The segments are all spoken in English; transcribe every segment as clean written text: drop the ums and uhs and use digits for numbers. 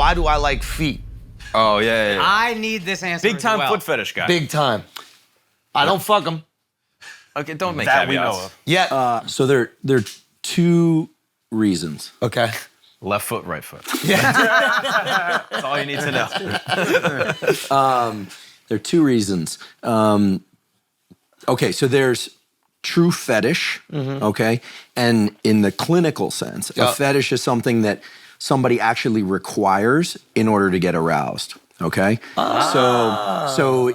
why do I like feet? Oh, yeah. I need this answer. Big time foot fetish guy. Big time. I don't fuck them. Okay, don't make That caveats. we know of. Yeah. So there are two reasons. Okay. Left foot, right foot. That's all you need to know. There are two reasons. Okay, so there's true fetish, okay? And in the clinical sense, a fetish is something that somebody actually requires in order to get aroused, okay? So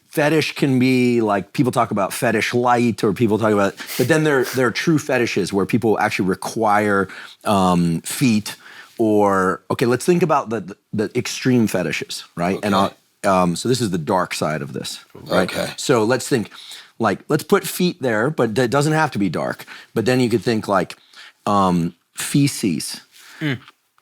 fetish can be like, people talk about fetish light or people talk about, but then there are true fetishes where people actually require feet or, okay, let's think about the extreme fetishes, right? Okay. And so this is the dark side of this, right? Okay. So let's think, like, let's put feet there, but it doesn't have to be dark. But then you could think like feces,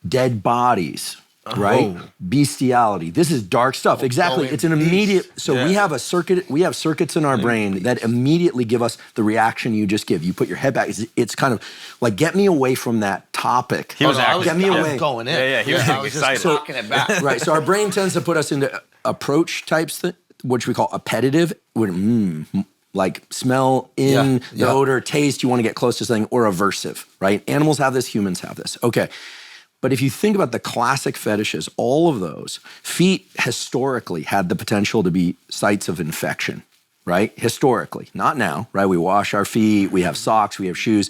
dead bodies, right? Bestiality. This is dark stuff. Exactly. It's an immediate. So we have a circuit. We have circuits in our brain that immediately give us the reaction you just give. You put your head back. It's kind of like, get me away from that topic. He was Get me away. Going in. Yeah, he was I was excited. just knocking it back. Right. So our brain tends to put us into approach types, which we call appetitive, like smell in, the odor, taste, you want to get close to something, or aversive, right? Animals have this, humans have this. Okay. But if you think about the classic fetishes, all of those, feet historically had the potential to be sites of infection, right? Historically, not now, right? We wash our feet, we have socks, we have shoes.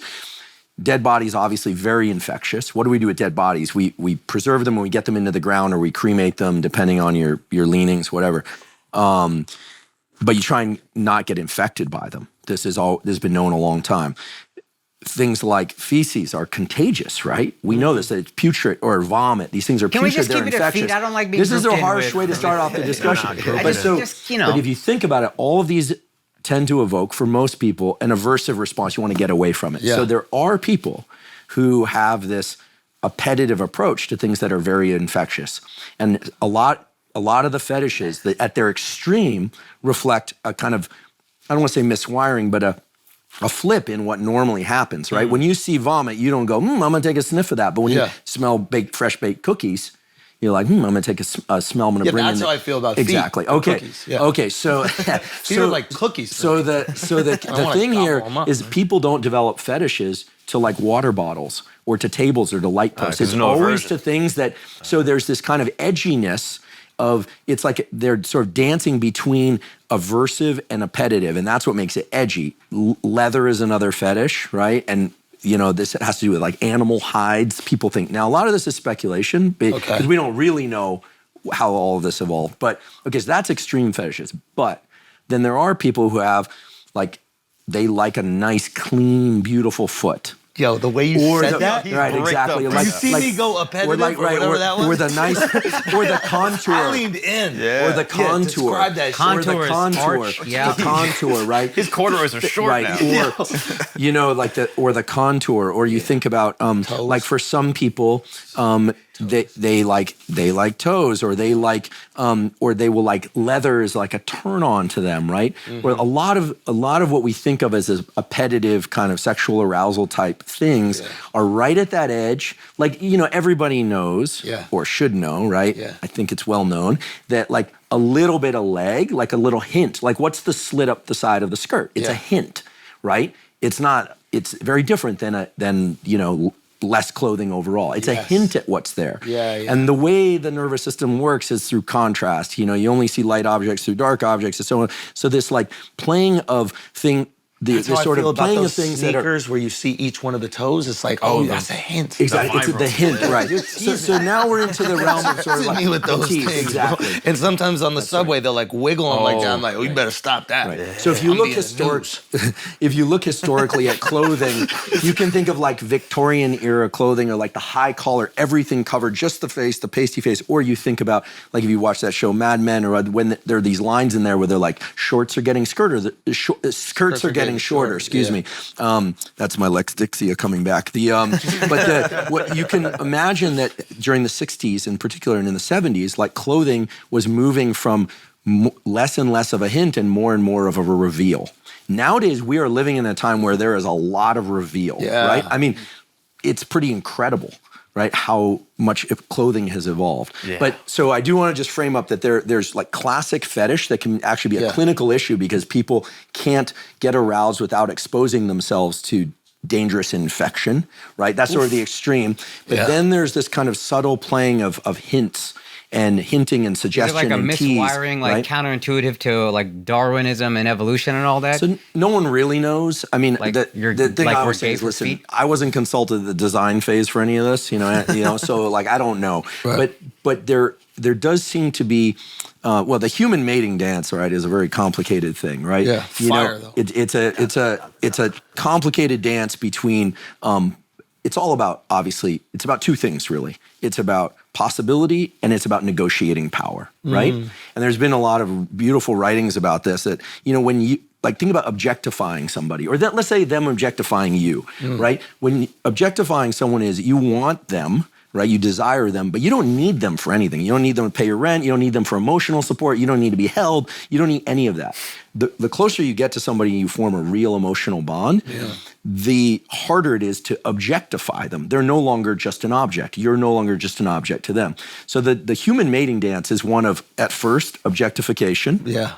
Dead bodies, obviously very infectious. What do we do with dead bodies? We preserve them when we get them into the ground, or we cremate them, depending on your leanings, whatever. But you try and not get infected by them. This has been known a long time. Things like feces are contagious, right? We know this, that it's putrid or vomit. These things are Can putrid, we just they're keep it at infectious. feet? I don't like being This is a grouped in harsh with- way to start off the discussion. I But just, you know. but if you think about it, all of these tend to evoke, for most people, an aversive response. You want to get away from it. Yeah. So there are people who have this appetitive approach to things that are very infectious. And a lot of the fetishes that at their extreme reflect a kind of, I don't want to say miswiring, but a flip in what normally happens, right? When you see vomit, you don't go, I'm gonna take a sniff of that. But when you smell fresh baked cookies, you're like, I'm gonna take a smell, I'm gonna bring in. That's how I feel about feet. Exactly. and Okay. cookies. Yeah. Okay. So Feet are like cookies. So the wanna thing here gobble 'em up, is people don't develop fetishes to like water bottles or to tables or to light posts. It's there's no always aversion. to things that, so there's this kind of edginess of, it's like they're sort of dancing between aversive and appetitive, and that's what makes it edgy. Leather is another fetish, right? And this has to do with like animal hides. People think, now a lot of this is speculation because we don't really know how all of this evolved. But okay, so that's extreme fetishes. But then there are people who have like, they like a nice, clean, beautiful foot. Yo, the way you said that, right? Exactly. Did you see me go appetitive or whatever that was? Or the nice, or the contour. I leaned in. Or the contour. Describe that shit. Or the Contour is contour. arch, yeah. The contour, right? His corduroys are short Right. now. Or like the contour. Or you think about like for some people, they like toes, or they like or they will like leather is like a turn on to them, right? Or a lot of what we think of as appetitive kind of sexual arousal type things are right at that edge. Like, everybody knows or should know, right? Yeah. I think it's well known that like a little bit of leg, like a little hint, like what's the slit up the side of the skirt? It's a hint, right? It's not, it's very different than less clothing overall. It's a hint at what's there. And the way the nervous system works is through contrast. You only see light objects through dark objects and so on. So this like playing of this sort of playing of things that are sneakers where you see each one of the toes. It's like, that's a hint. Exactly, it's the hint, right? So now we're into the realm of sort of like me with those teeth, things. exactly. And sometimes on the subway, they'll like wiggle them like that. I'm like, you better stop that. Right. So if you look historically at clothing, you can think of like Victorian era clothing or like the high collar, everything covered, just the face, the pasty face. Or you think about like if you watch that show Mad Men, or when there are these lines in there where they're like shorts are getting skirter, skirts are getting shorter. Excuse me. That's my Lex Dixia coming back. What you can imagine that during the 60s in particular and in the 70s, like clothing was moving from less and less of a hint and more of a reveal. Nowadays, we are living in a time where there is a lot of reveal, right? I mean, it's pretty incredible. right? How much clothing has evolved. Yeah. But so I do want to just frame up that there's like classic fetish that can actually be a clinical issue because people can't get aroused without exposing themselves to dangerous infection, right? That's sort of the extreme. But then there's this kind of subtle playing of hints and hinting and suggestion Is it like a and tease, miswiring, like right? counterintuitive to like Darwinism and evolution and all that? So no one really knows. I mean, Like the thing like I we're would say gay is, for listen, feet? I wasn't consulted the design phase for any of this, so like I don't know. Right. But there does seem to be, the human mating dance, right, is a very complicated thing, right? Yeah, fire, though. It's a complicated dance between. It's all about, obviously, it's about two things, really. It's about possibility and it's about negotiating power, right? And there's been a lot of beautiful writings about this that, when you, like, think about objectifying somebody, or let's say them objectifying you, right? When objectifying someone is you want them, right? You desire them, but you don't need them for anything. You don't need them to pay your rent. You don't need them for emotional support. You don't need to be held. You don't need any of that. The closer you get to somebody and you form a real emotional bond, the harder it is to objectify them. They're no longer just an object. You're no longer just an object to them. So the human mating dance is one of, at first, objectification. Yeah.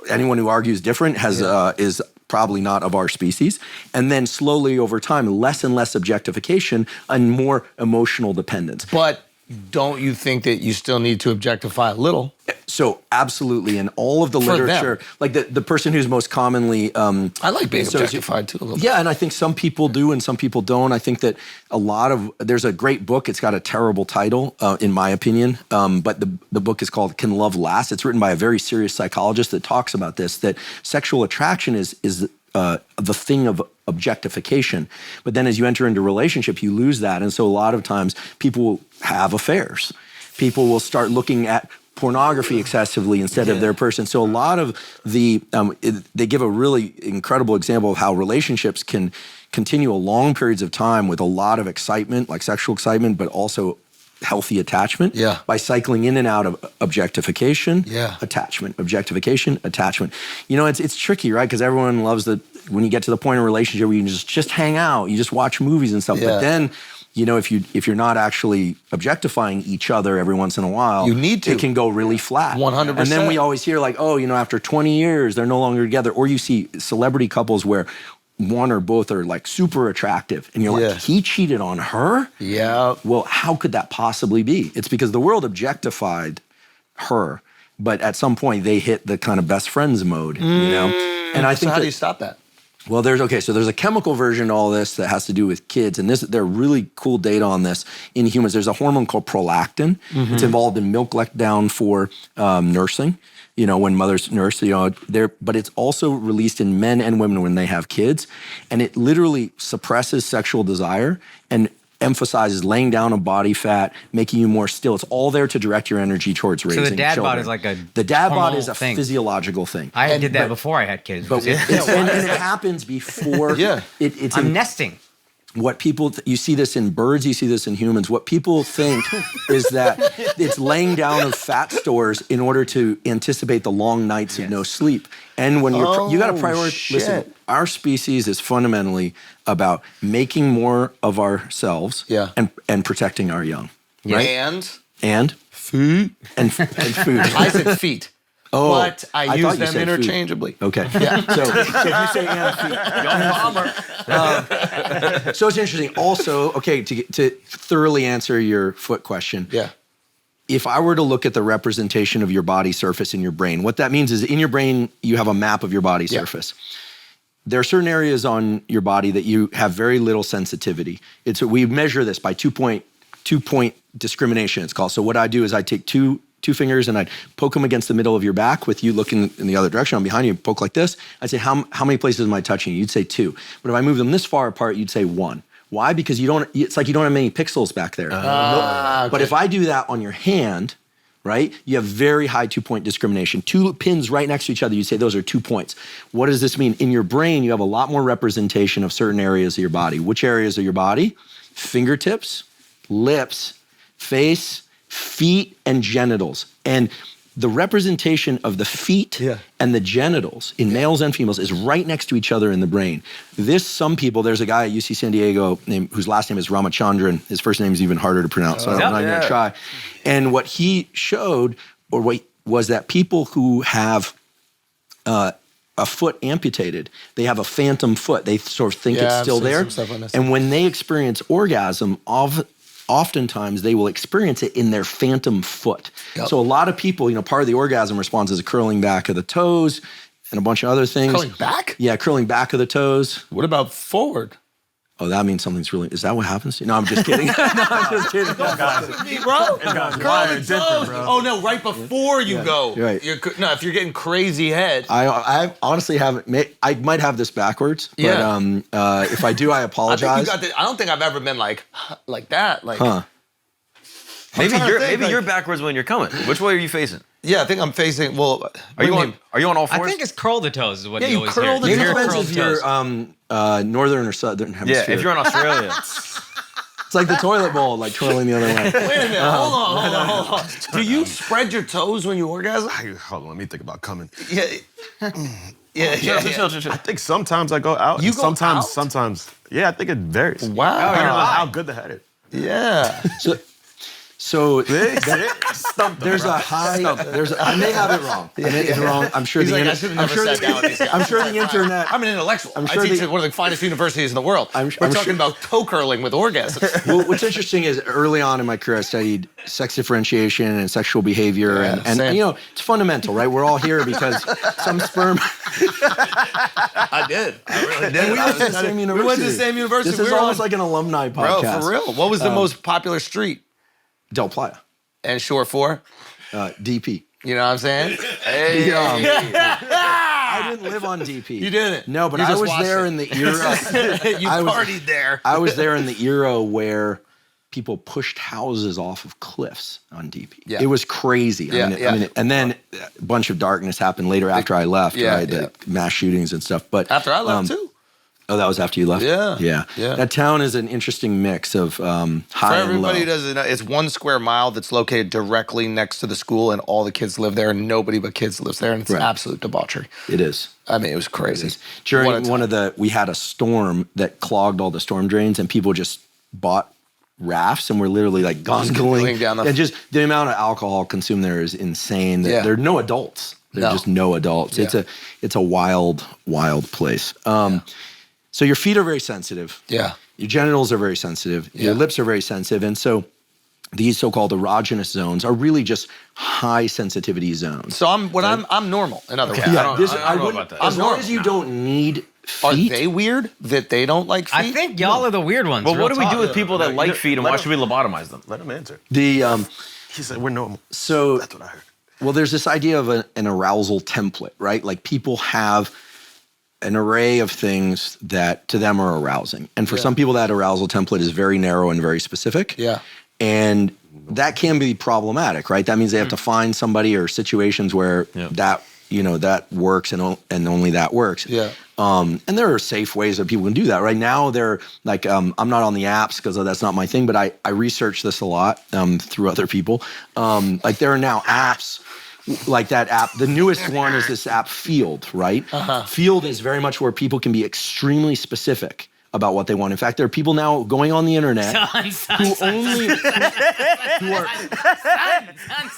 Anyone who argues different is probably not of our species. And then slowly over time, less and less objectification and more emotional dependence. But don't you think that you still need to objectify a little? So absolutely, in all of the For them. literature, like the person who's most commonly I like being so- objectified too a little bit. Yeah, and I think some people do and some people don't. I think that there's a great book. It's got a terrible title, in my opinion, but the book is called Can Love Last? It's written by a very serious psychologist that talks about this, that sexual attraction is the thing of objectification. But then as you enter into a relationship, you lose that. And so a lot of times people will have affairs. People will start looking at pornography excessively instead of their person. So a lot of they give a really incredible example of how relationships can continue a long periods of time with a lot of excitement, like sexual excitement, but also healthy attachment by cycling in and out of objectification, attachment, objectification, attachment. It's tricky, right? Because everyone loves when you get to the point of a relationship where you just hang out, you just watch movies and stuff. But then, if you're not actually objectifying each other every once in a while, you need to. It can go really flat. 100%. And then we always hear like, after 20 years, they're no longer together. Or you see celebrity couples where one or both are like super attractive and you're like, he cheated on her? Yeah. Well, how could that possibly be? It's because the world objectified her, but at some point they hit the kind of best friends mode, And I think how do you stop that? Well, there's a chemical version to all this that has to do with kids, and there are really cool data on this in humans. There's a hormone called prolactin. It's involved in milk letdown for nursing. When mothers nurse, but it's also released in men and women when they have kids, and it literally suppresses sexual desire and emphasizes laying down of body fat, making you more still. It's all there to direct your energy towards raising So the dad children. bod is like the dad bod is a thing. physiological thing. I did that before I had kids. But and it happens before. It's I'm nesting. What people, you see this in birds, you see this in humans. What people think is that it's laying down of fat stores in order to anticipate the long nights of no sleep. And when you got to prioritize, listen, our species is fundamentally about making more of ourselves and protecting our young. Right? And food. And food. I said feet. But I use thought you them said interchangeably. Food. Okay. So if you say and feet. So it's interesting. Also, to thoroughly answer your foot question. Yeah. If I were to look at the representation of your body surface in your brain, what that means is in your brain, you have a map of your body surface. There are certain areas on your body that you have very little sensitivity. We measure this by two-point discrimination, it's called. So what I do is I take two fingers and I'd poke them against the middle of your back with you looking in the other direction. I'm behind you, poke like this. I'd say, how many places am I touching you? You'd say 2. But if I move them this far apart, you'd say 1. Why? Because it's like you don't have many pixels back there. Okay. But if I do that on your hand, right, you have very high 2-point discrimination. 2 pins right next to each other, you say those are 2 points. What does this mean? In your brain, you have a lot more representation of certain areas of your body. Which areas of your body? Fingertips, lips, face, feet, and genitals. And the representation of the feet and the genitals in males and females is right next to each other in the brain. Some people, there's a guy at UC San Diego whose last name is Ramachandran. His first name is even harder to pronounce, so I'm not even gonna try. And what he showed, was that people who have a foot amputated, they have a phantom foot. They sort of think it's still there. And when they experience orgasm, oftentimes they will experience it in their phantom foot. So a lot of people, part of the orgasm response is a curling back of the toes and a bunch of other things. Curling back? Yeah, curling back of the toes. What about forward? Oh, that means something's really, is that what happens to you? No, I'm just kidding. No, I'm just kidding. Bro, curling toes. Bro. Oh no, right before you go. Right. If you're getting crazy head. I honestly haven't, I might have this backwards, but if I do, I apologize. I don't think I've ever been like that. Maybe you're backwards when you're coming. Which way are you facing? Yeah, I think I'm facing. Well, are you on all fours? I think it's curl the toes is what you always curl hear. the toes. It depends if you're northern or southern hemisphere. Yeah, if you're in Australia. It's like the toilet bowl, like twirling the other way. Wait a minute, hold on. Do you spread your toes when you orgasm? Hold on, let me think about coming. Yeah. Chill. I think sometimes I go out. You go out? Sometimes. Yeah, I think it varies. Wow. Depending on how good the head is. Yeah. So there's a high. I may have it wrong. I may have it wrong. I'm sure He's the like, I should have never sat down with these guys. I'm sure the internet. I'm an intellectual. I'm sure I teach at one of the finest universities in the world. We're talking about toe curling with orgasms. Well, what's interesting is early on in my career, I studied sex differentiation and sexual behavior, and it's fundamental, right? We're all here because some sperm. I did. I really did. We went to the same university. We went to the same university. This is almost like an alumni podcast. Bro, for real. What was the most popular street? Del Playa. And short for? DP. You know what I'm saying? Hey. I didn't live on DP. You didn't? No, but I was there in the era. You partied there. I was there in the era where people pushed houses off of cliffs on DP. Yeah. It was crazy. I mean, and then a bunch of darkness happened later after I left, right? The mass shootings and stuff. But after I left too. Oh, that was after you left? Yeah. That town is an interesting mix of high and low. For everybody who doesn't know, it's 1 square mile that's located directly next to the school, and all the kids live there, and nobody but kids lives there, and it's absolute debauchery. It is. I mean, it was crazy. During we had a storm that clogged all the storm drains, and people just bought rafts and were literally like gondoling down and just the amount of alcohol consumed there is insane. There are no adults. There's just no adults. Yeah. It's a wild place. So your feet are very sensitive. Yeah. Your genitals are very sensitive. Yeah. Your lips are very sensitive. And so these so-called erogenous zones are really just high sensitivity zones. So I'm normal, in other words. Yeah, I don't know about that. As long as you don't need feet. Are they weird that they don't like feet? I think y'all are the weird ones. Well, what do we do with people that like feet, and why should we lobotomize them? Let him answer. He said we're normal. So that's what I heard. Well, there's this idea of an arousal template, right? Like people have an array of things that to them are arousing. And for some people, that arousal template is very narrow and very specific. Yeah. And that can be problematic, right? That means they have to find somebody or situations where that works and only that works. Yeah. And there are safe ways that people can do that. Right now, they're like, I'm not on the apps because that's not my thing, but I research this a lot through other people. Like there are now apps like that app. The newest one is this app Field, right? Field is very much where people can be extremely specific about what they want. In fact, there are people now going on the internet who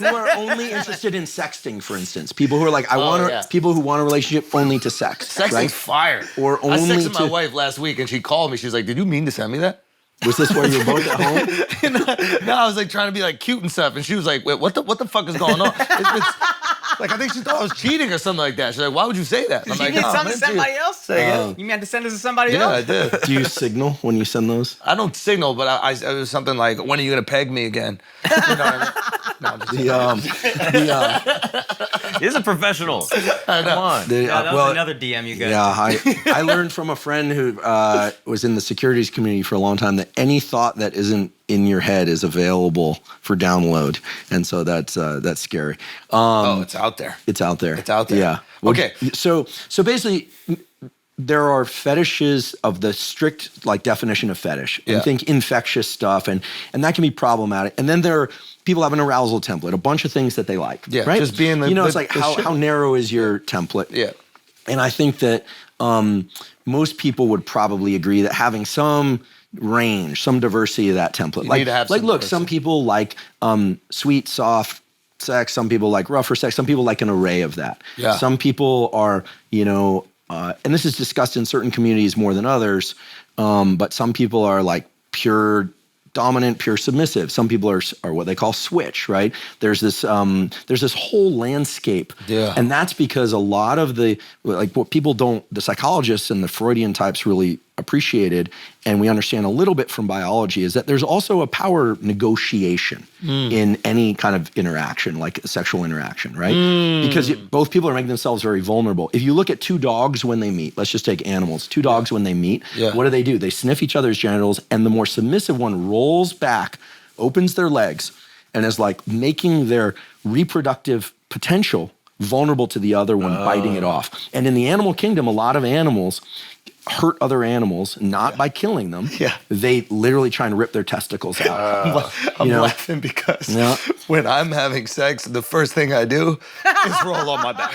are only interested in sexting, for instance. People who are like, people who want a relationship only to sex. Sexting's fire. Or only I texted my wife last week and she called me. She was like, "Did you mean to send me that?" Was this where you were both at home? No, I was like trying to be like cute and stuff, and she was like, "Wait, what the fuck is going on?" Like I think she thought I was cheating or something like that. She's like, "Why would you say that?" Did you get something to somebody else? You meant to send it to somebody else? Yeah, I did. Do you signal when you send those? I don't signal, but it was something like, "When are you gonna peg me again?" You know what I mean? No, I'm just He's a professional. Come on. That was another DM you got. Yeah, I learned from a friend who was in the securities community for a long time that any thought that isn't in your head is available for download, and so that's scary. It's out there. It's out there. It's out there. Yeah. Okay. So basically, there are fetishes of the strict like definition of fetish, and think infectious stuff, and that can be problematic. And then there are people have an arousal template, a bunch of things that they like. Yeah, right? just being the, it's like how narrow is your template? Yeah. And I think that most people would probably agree that having some range, some diversity of that template. You need to have some look, diversity. some people like sweet, soft sex. Some people like rougher sex. Some people like an array of that. Yeah. Some people are, and this is discussed in certain communities more than others, but some people are like pure dominant, pure submissive. Some people are what they call switch, right? There's this whole landscape. Yeah. And that's because a lot of the psychologists and the Freudian types really appreciated, and we understand a little bit from biology, is that there's also a power negotiation in any kind of interaction, like a sexual interaction, right? Because both people are making themselves very vulnerable. If you look at two dogs when they meet, let's just take animals, two dogs when they meet, what do? They sniff each other's genitals, and the more submissive one rolls back, opens their legs, and is like making their reproductive potential vulnerable to the other one, biting it off. And in the animal kingdom, a lot of animals hurt other animals, not by killing them. Yeah. They literally try and rip their testicles out. I'm laughing because when I'm having sex, the first thing I do is roll on my back.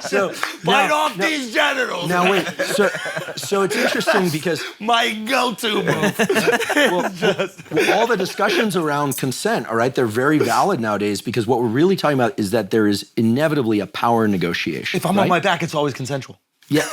So Bite off these genitals. now wait, so it's interesting because My go-to move. all the discussions around consent, all right, they're very valid nowadays, because what we're really talking about is that there is inevitably a power negotiation. If I'm on my back, it's always consensual. Yeah.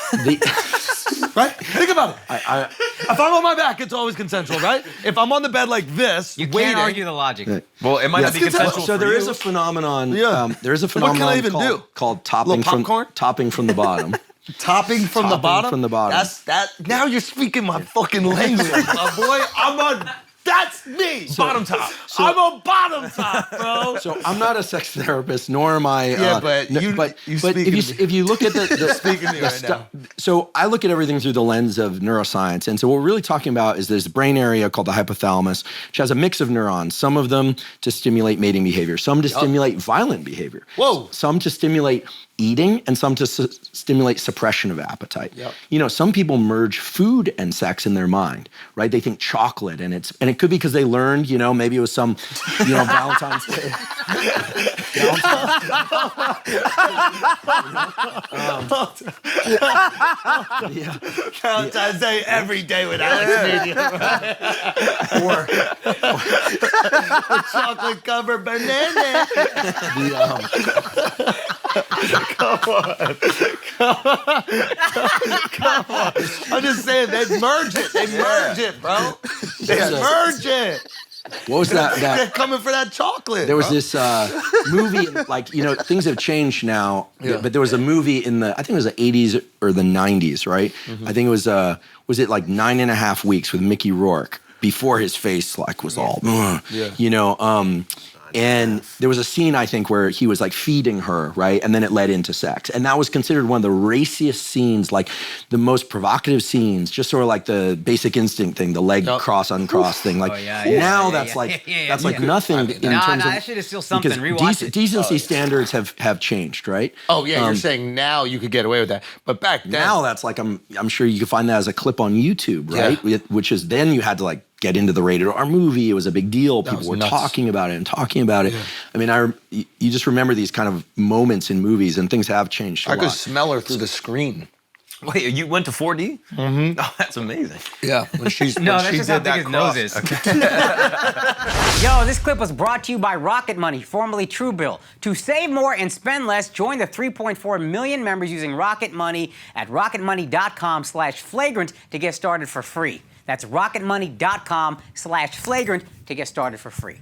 Right? Think about it. If I'm on my back, it's always consensual, right? If I'm on the bed like this, You waiting, can't argue the logic. Well, it might not be consensual. So for there you. is a phenomenon. Yeah. There is a What can I phenomenon even do? called topping Little popcorn? from the bottom. topping from the Topping bottom. from the bottom. That's that. Now you're speaking my fucking language, my boy. I'm on. That's me. Bottom top. I'm on bottom top, bro. So I'm not a sex therapist, nor am I. Yeah, but you if you look at the speaking to me right now. So I look at everything through the lens of neuroscience, and so what we're really talking about is there's a brain area called the hypothalamus, which has a mix of neurons. Some of them to stimulate mating behavior, some to stimulate violent behavior. Whoa. Some to stimulate eating, and some to stimulate suppression of appetite. Yep. Some people merge food and sex in their mind, right? They think chocolate, and it could be because they learned, maybe it was some, Valentine's Day. Valentine's Day every day with Alex Media. Or chocolate covered banana. Come on. I'm just saying, they merge it. They merge it, bro. They merge it. What was that? They're coming for that chocolate. There was this movie, things have changed now, but there was a movie in I think it was the 80s or the 90s, right? I think it was it like 9.5 Weeks with Mickey Rourke before his face was all, and there was a scene, I think, where he was like feeding her, right? And then it led into sex. And that was considered one of the raciest scenes, like the most provocative scenes, just sort of like the Basic Instinct thing, the leg cross, uncross thing. Like that's like nothing in terms of... that shit is still something. Because Rewatch it. decency standards have changed, right? Oh, yeah, you're saying now you could get away with that. But back then... Now that's like, I'm sure you could find that as a clip on YouTube, right? Yeah. Which is, then you had to get into the rated R movie. It was a big deal. People were nuts. talking about it. Yeah. I mean, you just remember these kind of moments in movies, and things have changed a lot. I could smell her through the screen. Wait, you went to 4D? Mm-hmm. Oh, that's amazing. Yeah, when she's No, that's just how big his nose is. Yo, this clip was brought to you by Rocket Money, formerly Truebill. To save more and spend less, join the 3.4 million members using Rocket Money at rocketmoney.com/flagrant to get started for free. That's rocketmoney.com/flagrant to get started for free.